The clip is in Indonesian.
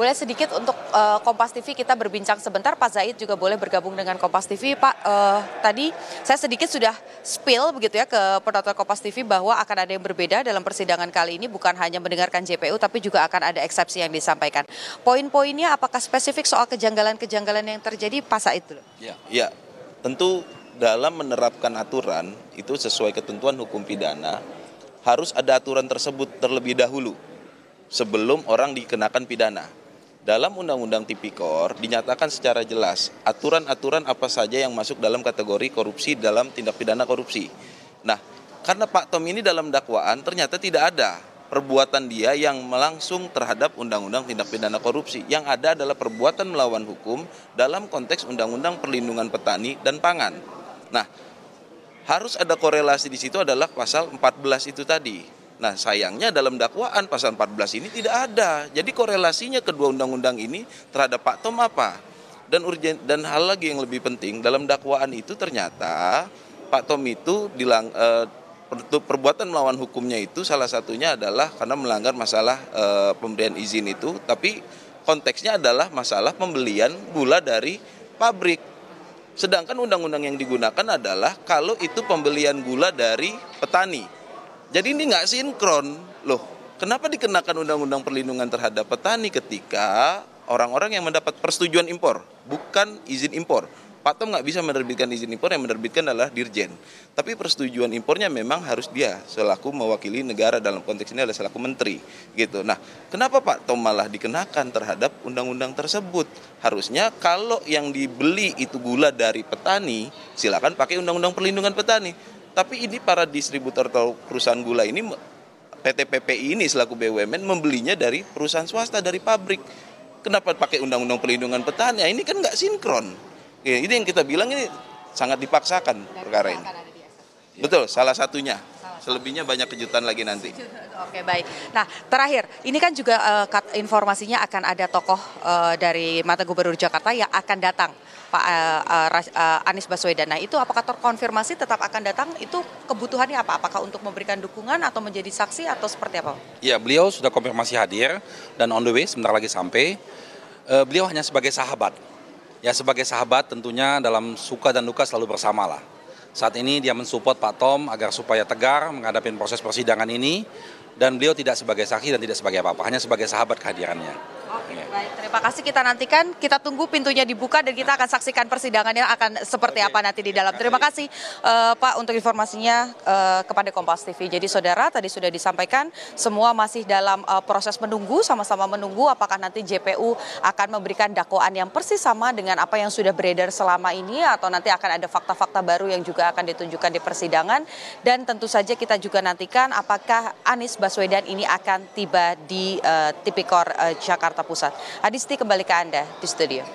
boleh sedikit untuk Kompas TV kita berbincang sebentar. Pak Zaid juga boleh bergabung dengan Kompas TV. Pak, tadi saya sedikit sudah spill begitu ya ke penonton Kompas TV bahwa akan ada yang berbeda dalam persidangan kali ini, bukan hanya mendengarkan JPU tapi juga akan ada eksepsi yang disampaikan. Poin-poinnya apakah spesifik soal kejanggalan-kejanggalan yang terjadi, Pak Zaid dulu? Ya, tentu dalam menerapkan aturan itu sesuai ketentuan hukum pidana harus ada aturan tersebut terlebih dahulu sebelum orang dikenakan pidana. Dalam Undang-Undang Tipikor dinyatakan secara jelas aturan-aturan apa saja yang masuk dalam kategori korupsi dalam tindak pidana korupsi. Nah, karena Pak Tom ini dalam dakwaan ternyata tidak ada perbuatan dia yang melangsung terhadap Undang-Undang Tindak Pidana Korupsi. Yang ada adalah perbuatan melawan hukum dalam konteks Undang-Undang Perlindungan Petani dan Pangan. Nah, harus ada korelasi di situ adalah pasal 14 itu tadi. Nah, sayangnya dalam dakwaan pasal 14 ini tidak ada. Jadi korelasinya kedua undang-undang ini terhadap Pak Tom apa? Dan hal lagi yang lebih penting, dalam dakwaan itu ternyata Pak Tom itu perbuatan melawan hukumnya itu salah satunya adalah karena melanggar masalah pemberian izin itu, tapi konteksnya adalah masalah pembelian gula dari pabrik. Sedangkan undang-undang yang digunakan adalah kalau itu pembelian gula dari petani. Jadi ini nggak sinkron. Loh, kenapa dikenakan undang-undang perlindungan terhadap petani ketika orang-orang yang mendapat persetujuan impor, bukan izin impor. Pak Tom nggak bisa menerbitkan izin impor, yang menerbitkan adalah Dirjen. Tapi persetujuan impornya memang harus dia selaku mewakili negara, dalam konteks ini adalah selaku menteri. Gitu. Nah, kenapa Pak Tom malah dikenakan terhadap undang-undang tersebut? Harusnya kalau yang dibeli itu gula dari petani, silakan pakai undang-undang perlindungan petani. Tapi ini para distributor atau perusahaan gula ini, PT PPI ini selaku BUMN membelinya dari perusahaan swasta, dari pabrik. Kenapa pakai undang-undang perlindungan petani? Ini kan nggak sinkron. Ya, ini yang kita bilang ini sangat dipaksakan perkara ini. Betul, salah satunya. Selebihnya banyak kejutan lagi nanti. Oke, baik. Nah, terakhir, ini kan juga informasinya akan ada tokoh dari mantan Gubernur Jakarta yang akan datang, Pak Anies Baswedan. Nah, itu apakah terkonfirmasi tetap akan datang? Itu kebutuhannya apa? Apakah untuk memberikan dukungan atau menjadi saksi atau seperti apa? Ya, beliau sudah konfirmasi hadir dan on the way sebentar lagi sampai. Beliau hanya sebagai sahabat. Ya, sebagai sahabat tentunya dalam suka dan duka selalu bersamalah. Saat ini dia mensupport Pak Tom agar supaya tegar menghadapi proses persidangan ini, dan beliau tidak sebagai saksi dan tidak sebagai apa-apa, hanya sebagai sahabat kehadirannya. Oke, baik. Terima kasih, kita nantikan, kita tunggu pintunya dibuka dan kita akan saksikan persidangannya akan seperti apa nanti di dalam. Terima kasih Pak untuk informasinya kepada Kompas TV. Jadi saudara, tadi sudah disampaikan semua masih dalam proses menunggu, sama-sama menunggu apakah nanti JPU akan memberikan dakwaan yang persis sama dengan apa yang sudah beredar selama ini atau nanti akan ada fakta-fakta baru yang juga akan ditunjukkan di persidangan. Dan tentu saja kita juga nantikan apakah Anies Baswedan ini akan tiba di Tipikor Jakarta Pusat. Adisti, kembali ke Anda di studio.